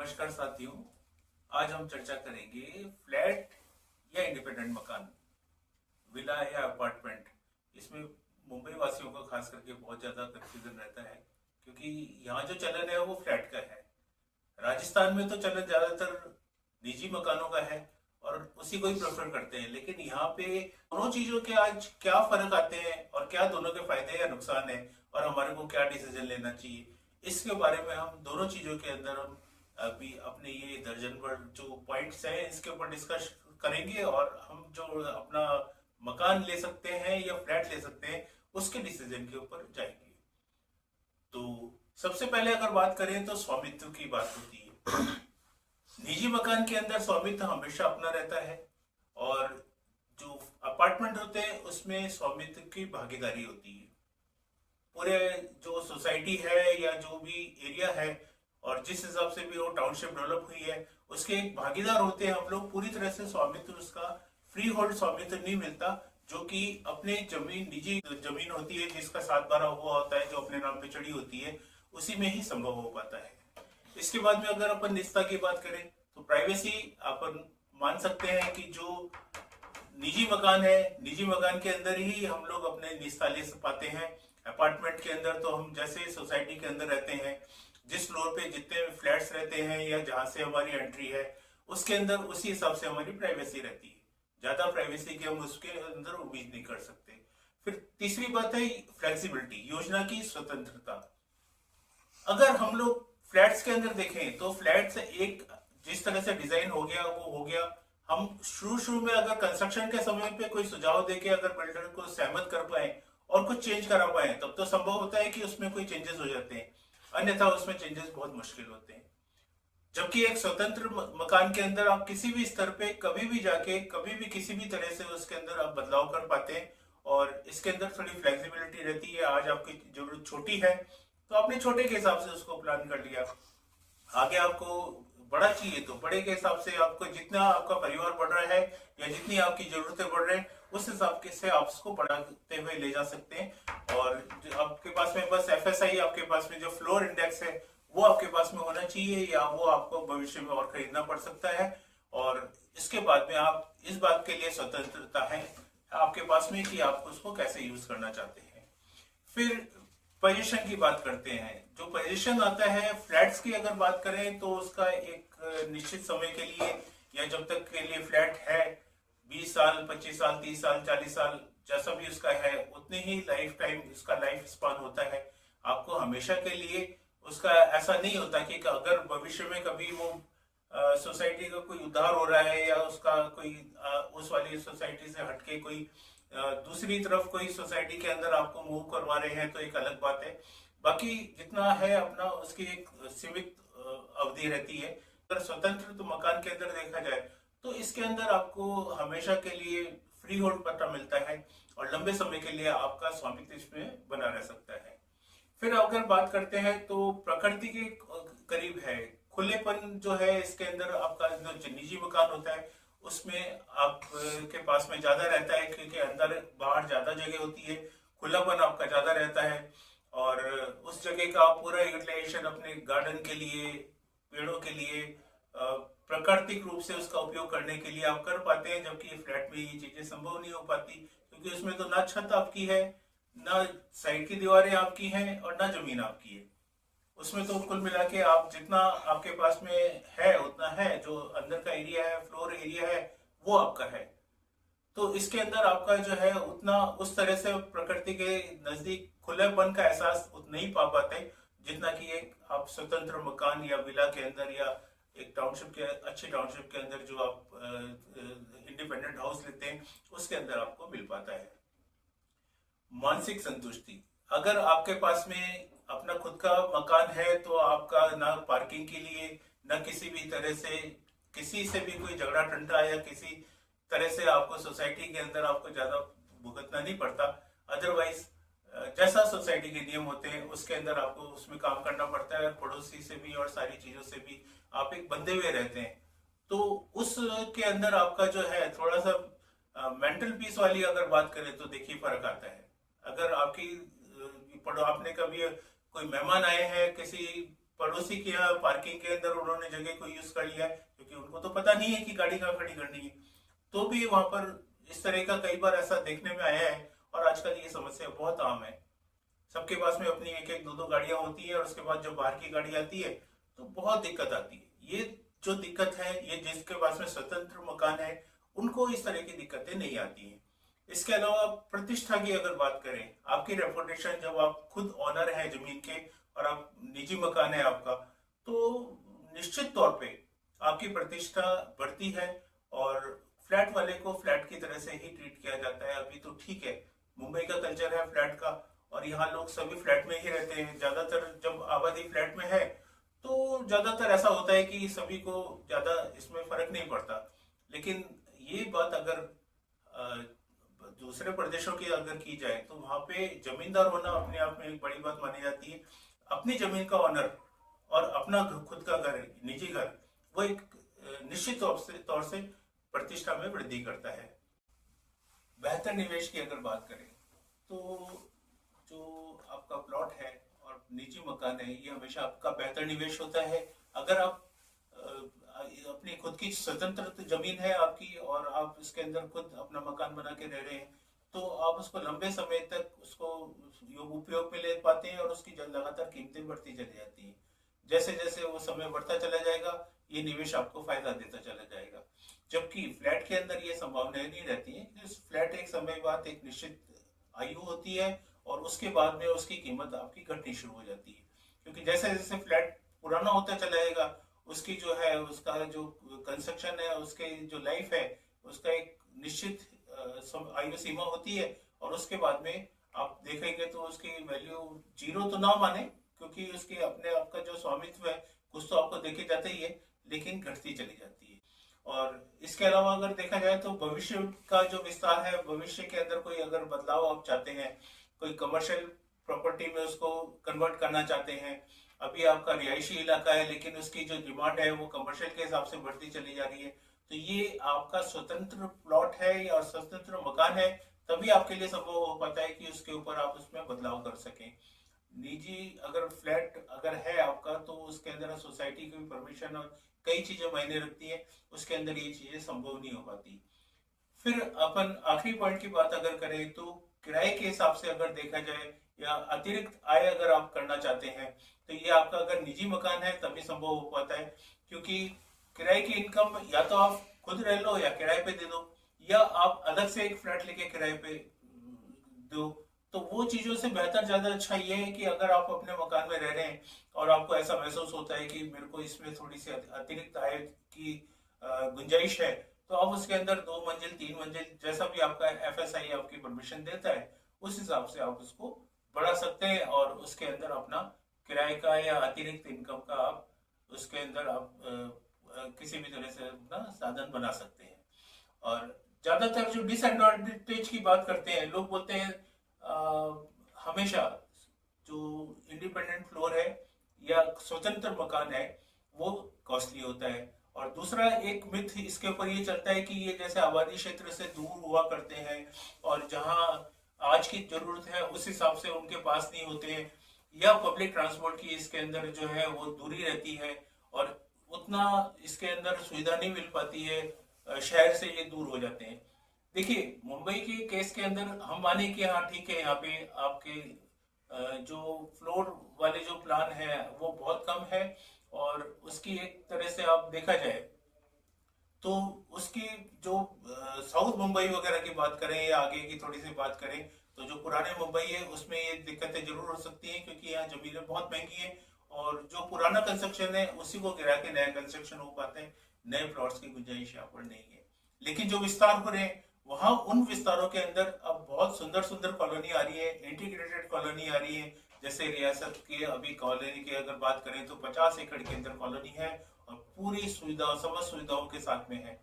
नमस्कार साथियों। आज हम चर्चा करेंगे फ्लैट या इंडिपेंडेंट मकान, विला या अपार्टमेंट। इसमें मुंबई वासियों का खास करके बहुत ज्यादा कंफ्यूजन रहता है, क्योंकि यहाँ जो चलन है वो फ्लैट का है। राजस्थान में तो चलन ज्यादातर निजी मकानों का है और उसी को ही प्रेफर करते हैं, लेकिन यहाँ पे दोनों चीजों के आज क्या फर्क आते हैं और क्या दोनों के फायदे या नुकसान है और हमारे को क्या डिसीजन लेना चाहिए, इसके बारे में हम दोनों चीजों के अंदर हम अभी अपने ये दर्जन भर जो पॉइंट्स हैं इसके ऊपर डिस्कस करेंगे और हम जो अपना मकान ले सकते हैं या फ्लैट ले सकते हैं उसके डिसीजन के ऊपर जाएंगे। तो सबसे पहले अगर बात करें तो स्वामित्व की बात होती है। निजी मकान के अंदर स्वामित्व हमेशा अपना रहता है और जो अपार्टमेंट होते हैं उसमें स्वामित्व की भागीदारी होती है। पूरे जो सोसाइटी है या जो भी एरिया है और जिस हिसाब से भी वो टाउनशिप डेवलप हुई है उसके एक भागीदार होते हैं हम लोग। पूरी तरह से स्वामित्व उसका फ्री होल्ड स्वामित्व नहीं मिलता, जो कि अपने जमीन निजी जमीन होती है जिसका 7/12 हुआ होता है, जो अपने नाम पे चढ़ी होती है, उसी में ही संभव हो पाता है। इसके बाद में अगर अपन निजता की बात करें तो प्राइवेसी अपन मान सकते हैं कि जो निजी मकान है, निजी मकान के अंदर ही हम लोग अपने निजता ले पाते हैं। अपार्टमेंट के अंदर तो हम जैसे सोसाइटी के अंदर रहते हैं, जिस फ्लोर पे जितने फ्लैट्स रहते हैं या जहां से हमारी एंट्री है उसके अंदर उसी हिसाब से हमारी प्राइवेसी रहती है। ज्यादा प्राइवेसी की हम उसके अंदर उम्मीद नहीं कर सकते। फिर तीसरी बात है फ्लेक्सिबिलिटी, योजना की स्वतंत्रता। अगर हम लोग फ्लैट्स के अंदर देखें तो फ्लैट्स एक जिस तरह से डिजाइन हो गया वो हो गया। हम शुरू में अगर कंस्ट्रक्शन के समय पे कोई सुझाव देके अगर बिल्डर को सहमत कर पाए और कुछ चेंज करा पाए तब तो संभव होता है कि उसमें कोई चेंजेस हो जाते हैं, अन्यथा उसमें चेंजेस बहुत मुश्किल होते हैं। जबकि एक स्वतंत्र मकान के अंदर आप किसी भी स्तर पे कभी भी जाके कभी भी किसी भी तरह से उसके अंदर आप बदलाव कर पाते हैं और इसके अंदर थोड़ी फ्लेक्सिबिलिटी रहती है। आज आपकी जरूरत छोटी है तो आपने छोटे के हिसाब से उसको प्लान कर लिया, आगे आपको बड़ा चाहिए तो बड़े के हिसाब से आपको जितना आपका परिवार बढ़ रहा है या जितनी आपकी जरूरतें बढ़ रहे हैं उस हिसाब से आप उसको बढ़ाते हुए ले जा सकते हैं। और जो आपके पास में बस एफएसआई, आपके पास में जो फ्लोर इंडेक्स है वो आपके पास में होना चाहिए या वो आपको भविष्य में और खरीदना पड़ सकता है। और इसके बाद में आप इस बात के लिए स्वतंत्रता है आपके पास में कि आप उसको कैसे यूज करना चाहते हैं। फिर पोजीशन की बात करते हैं। जो पोजीशन आता है फ्लैट्स की अगर बात करें तो उसका एक निश्चित समय के लिए या जब तक के लिए फ्लैट है, 20 साल 25 साल 30 साल 40 साल जैसा भी उसका है उतने ही लाइफ टाइम उसका लाइफ स्पान होता है। आपको हमेशा के लिए उसका ऐसा नहीं होता कि अगर भविष्य में कभी वो सोसाइटी का कोई उद्धार हो रहा है या उसका कोई उस वाली सोसाइटी से हटके कोई दूसरी तरफ कोई सोसाइटी के अंदर आपको मूव करवा रहे हैं तो एक अलग बात है। बाकी जितना है अपना उसकी एक सीमित अवधि रहती है। अगर स्वतंत्र तो मकान के अंदर देखा जाए तो इसके अंदर आपको हमेशा के लिए फ्री होल्ड पट्टा मिलता है और लंबे समय के लिए आपका स्वामित्व इसमें बना रह सकता है। फिर अगर बात करते हैं तो प्रकृति के करीब है, खुलेपन जो है इसके अंदर आपका जो निजी मकान होता है उसमें आप के पास में ज्यादा रहता है क्योंकि अंदर बाहर ज्यादा जगह होती है, खुलापन आपका ज्यादा रहता है और उस जगह का आप पूरा यूटिलाइजेशन अपने गार्डन के लिए, पेड़ों के लिए, प्राकृतिक रूप से उसका उपयोग करने के लिए आप कर पाते हैं। जबकि फ्लैट में ये चीजें संभव नहीं हो पाती क्योंकि उसमें तो ना छत आपकी है, ना साइड की दीवारें आपकी हैं और ना जमीन आपकी है। उसमें तो कुल मिला के आप जितना आपके पास में है उतना है, जो अंदर का एरिया है, फ्लोर एरिया है, वो आपका है। तो इसके अंदर आपका जो है उतना उस तरह से प्रकृति के नजदीक खुलेपन का एहसास उतना ही पा पाते जितना कि एक आप स्वतंत्र मकान या विला के अंदर या एक टाउनशिप के अच्छे टाउनशिप के अंदर जो आप इंडिपेंडेंट हाउस लेते हैं उसके अंदर आपको मिल पाता है। मानसिक संतुष्टि, अगर आपके पास में अपना खुद का मकान है तो आपका ना पार्किंग के लिए ना किसी भी तरह से किसी से भी कोई झगड़ा टंटा या किसी तरह से आपको सोसाइटी के अंदर आपको ज्यादा भुगतना नहीं पड़ता। अदरवाइज जैसा सोसाइटी के नियम होते हैं उसके अंदर आपको उसमें काम करना पड़ता है, पड़ोसी से भी और सारी चीजों से भी आप एक बंधे हुए रहते हैं। तो उस के अंदर आपका जो है थोड़ा सा मेंटल पीस वाली अगर बात करें तो देखिए फर्क आता है। अगर आपकी आपने कभी कोई मेहमान आए हैं किसी पड़ोसी के यहाँ पार्किंग के अंदर उन्होंने जगह को यूज कर लिया है, क्योंकि उनको तो पता नहीं है कि गाड़ी कहाँ खड़ी करनी है। तो भी वहां पर इस तरह का कई बार ऐसा देखने में आया है, और आजकल ये समस्या बहुत आम है। सबके पास में अपनी एक एक दो दो गाड़ियां होती है, और उसके बाद जब बाहर की गाड़ी आती है तो बहुत दिक्कत आती है। ये जो दिक्कत है, ये जिसके पास में स्वतंत्र मकान है उनको इस तरह की दिक्कतें नहीं आती हैं। इसके अलावा प्रतिष्ठा की अगर बात करें, आपकी रेपुटेशन, जब आप खुद ऑनर हैं जमीन के और आप निजी मकान है आपका, तो निश्चित तौर पे आपकी प्रतिष्ठा बढ़ती है, और फ्लैट वाले को फ्लैट की तरह से ही ट्रीट किया जाता है। अभी तो ठीक है, मुंबई का कल्चर है फ्लैट का, और यहाँ लोग सभी फ्लैट में ही रहते हैं। ज्यादातर जब आबादी फ्लैट में है तो ज्यादातर ऐसा होता है कि सभी को ज्यादा इसमें फर्क नहीं पड़ता। लेकिन ये बात अगर दूसरे प्रदेशों की अगर की जाए, तो वहां पे जमींदार होना अपने आप में एक बड़ी बात मानी जाती है। अपनी जमीन का ऑनर और अपना खुद का घर, निजी घर, वो एक निश्चित तौर से प्रतिष्ठा में वृद्धि करता है। बेहतर निवेश की अगर बात करें, तो जो आपका प्लॉट है और निजी मकान है, ये हमेशा आपका बेहतर निवेश होता है। अगर आप अपनी खुद की स्वतंत्र जमीन है आपकी, और आप इसके अंदर खुद अपना मकान बना के रह रहे हैं, तो आप उसको लंबे समय तक उसको उपयोग में ले पाते हैं, और उसकी लगातार कीमतें बढ़ती चली जाती हैं। जैसे जैसे वो समय बढ़ता चला जाएगा, ये निवेश आपको फायदा देता चला जाएगा। जबकि फ्लैट के अंदर ये संभावना नहीं रहती है, क्योंकि फ्लैट एक समय बाद एक निश्चित आयु होती है, और उसके बाद में उसकी कीमत आपकी घटनी शुरू हो जाती है। क्योंकि जैसे जैसे फ्लैट पुराना होता चला जाएगा, उसकी जो है, उसका जो कंस्ट्रक्शन है, उसके जो लाइफ है, उसका एक निश्चित आयु सीमा होती है, और उसके बाद में आप देखेंगे तो उसकी वैल्यू जीरो तो ना माने, क्योंकि उसके अपने आपका जो स्वामित्व है कुछ तो आपको देखे जाते ही है, लेकिन घटती चली जाती है। और इसके अलावा अगर देखा जाए तो भविष्य का जो विस्तार है, भविष्य के अंदर कोई अगर बदलाव आप चाहते हैं, कोई कमर्शियल प्रॉपर्टी में उसको कन्वर्ट करना चाहते हैं, अभी आपका रिहायशी इलाका है लेकिन उसकी जो डिमांड है वो कमर्शियल के हिसाब से बढ़ती चली जा रही है, तो ये आपका स्वतंत्र प्लॉट है या स्वतंत्र मकान है, तभी आपके लिए संभव हो पाता है कि उसके ऊपर आप उसमें बदलाव कर सकें। निजी अगर फ्लैट अगर है आपका, तो उसके अंदर सोसाइटी की परमिशन और कई चीजें मायने रखती है, उसके अंदर ये चीजें संभव नहीं हो पाती। फिर अपन आखिरी पॉइंट की बात अगर करें, तो किराए के हिसाब से अगर देखा जाए, या अतिरिक्त आय अगर आप करना चाहते हैं, तो ये आपका अगर निजी मकान है तभी संभव हो पाता है। क्योंकि किराए की इनकम या तो आप खुद रह लो या किराए पे दे दो, या आप अलग से एक फ्लैट लेके किराए पे दो। तो वो चीजों से बेहतर, ज्यादा अच्छा ये है कि अगर आप अपने मकान में रह रहे हैं और आपको ऐसा महसूस होता है कि मेरे को इसमें थोड़ी सी अतिरिक्त आय की गुंजाइश है, तो आप उसके अंदर 2 मंजिल 3 मंजिल, जैसा भी आपका एफएसआई आपकी परमिशन देता है, उस हिसाब से आप उसको बढ़ा सकते हैं, और उसके अंदर अपना किराए का या अतिरिक्त इनकम का आप उसके अंदर आप किसी भी तरह से अपना साधन बना सकते हैं। और ज्यादातर जो डिसएडवांटेज की बात करते हैं, लोग बोलते हैं हमेशा जो इंडिपेंडेंट फ्लोर है या स्वतंत्र मकान है वो कॉस्टली होता है। और दूसरा एक मिथ इसके ऊपर ये चलता है कि ये जैसे आबादी क्षेत्र से दूर हुआ करते हैं, और जहां आज की जरूरत है उस हिसाब से उनके पास नहीं होते हैं, या पब्लिक ट्रांसपोर्ट की इसके अंदर जो है वो दूरी रहती है, और उतना इसके अंदर सुविधा नहीं मिल पाती है, शहर से ये दूर हो जाते हैं। देखिए, मुंबई के केस के अंदर हम माने कि हाँ ठीक है, यहाँ पे आपके जो फ्लोर वाले जो प्लान है वो बहुत कम है, और उसकी एक तरह से आप देखा जाए तो उसकी जो साउथ मुंबई वगैरह की बात करें या आगे की थोड़ी सी बात करें, तो जो पुराने मुंबई है उसमें ये दिक्कतें जरूर हो सकती हैं, क्योंकि यहाँ जमीनें बहुत महंगी है, और जो पुराना कंस्ट्रक्शन है उसी को गिरा के नया कंस्ट्रक्शन हो पाते हैं, नए प्लॉट्स की गुंजाइश यहाँ पर नहीं है। लेकिन जो विस्तार हो रहे हैं, वहां उन विस्तारों के अंदर अब बहुत सुंदर सुंदर कॉलोनी आ रही है, इंटीग्रेटेड कॉलोनी आ रही है। जैसे रियासत की अभी कॉलोनी की अगर बात करें तो 50 एकड़ के अंदर कॉलोनी है, और पूरी सुविधा समस्त सुविधाओं के साथ में है।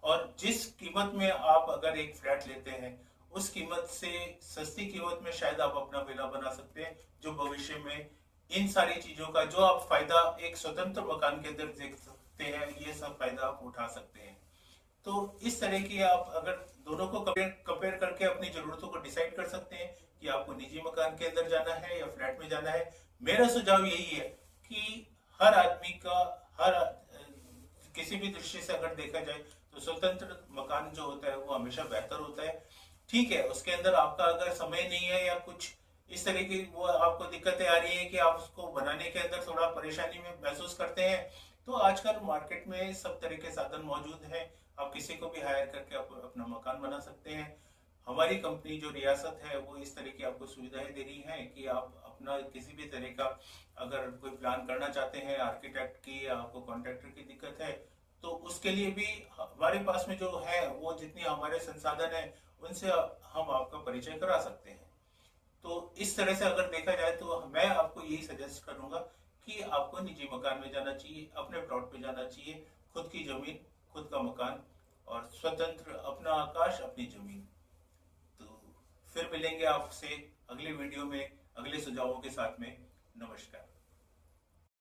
और जिस कीमत में आप अगर एक फ्लैट लेते हैं, उस कीमत से सस्ती कीमत में शायद आप अपना विला बना सकते हैं, जो भविष्य में इन सारी चीजों का जो आप फायदा एक स्वतंत्र मकान के अंदर देख सकते हैं, ये सब फायदा आप उठा सकते हैं। तो इस तरह की आप अगर दोनों को कंपेयर करके अपनी जरूरतों को डिसाइड कर सकते हैं कि आपको निजी मकान के अंदर जाना है या फ्लैट में जाना है। मेरा सुझाव यही है कि हर आदमी का हर किसी भी दृष्टि से अगर देखा जाए तो स्वतंत्र मकान जो होता है वो हमेशा बेहतर होता है। ठीक है, उसके अंदर आपका अगर समय नहीं है या कुछ इस तरह की वो आपको दिक्कतें आ रही है कि आप उसको बनाने के अंदर थोड़ा परेशानी में महसूस करते हैं, तो आजकल मार्केट में सब तरह के साधन मौजूद हैं। आप किसी को भी हायर करके आप अपना मकान बना सकते हैं। हमारी कंपनी जो रियासत है वो इस तरह की आपको सुविधाएं दे रही है कि आप अपना किसी भी तरह का अगर कोई प्लान करना चाहते हैं आर्किटेक्ट की या आपको कॉन्ट्रैक्टर की दिक्कत है, तो उसके लिए भी हमारे पास में जो है वो जितनी हमारे संसाधन है उनसे हम आपका परिचय करा सकते हैं। तो इस तरह से अगर देखा जाए तो मैं आपको यही सजेस्ट करूंगा कि आपको निजी मकान में जाना चाहिए, अपने प्लॉट पे जाना चाहिए, खुद की जमीन, खुद का मकान और स्वतंत्र अपना आकाश अपनी जमीन। तो फिर मिलेंगे आपसे अगले वीडियो में अगले सुझावों के साथ में। नमस्कार।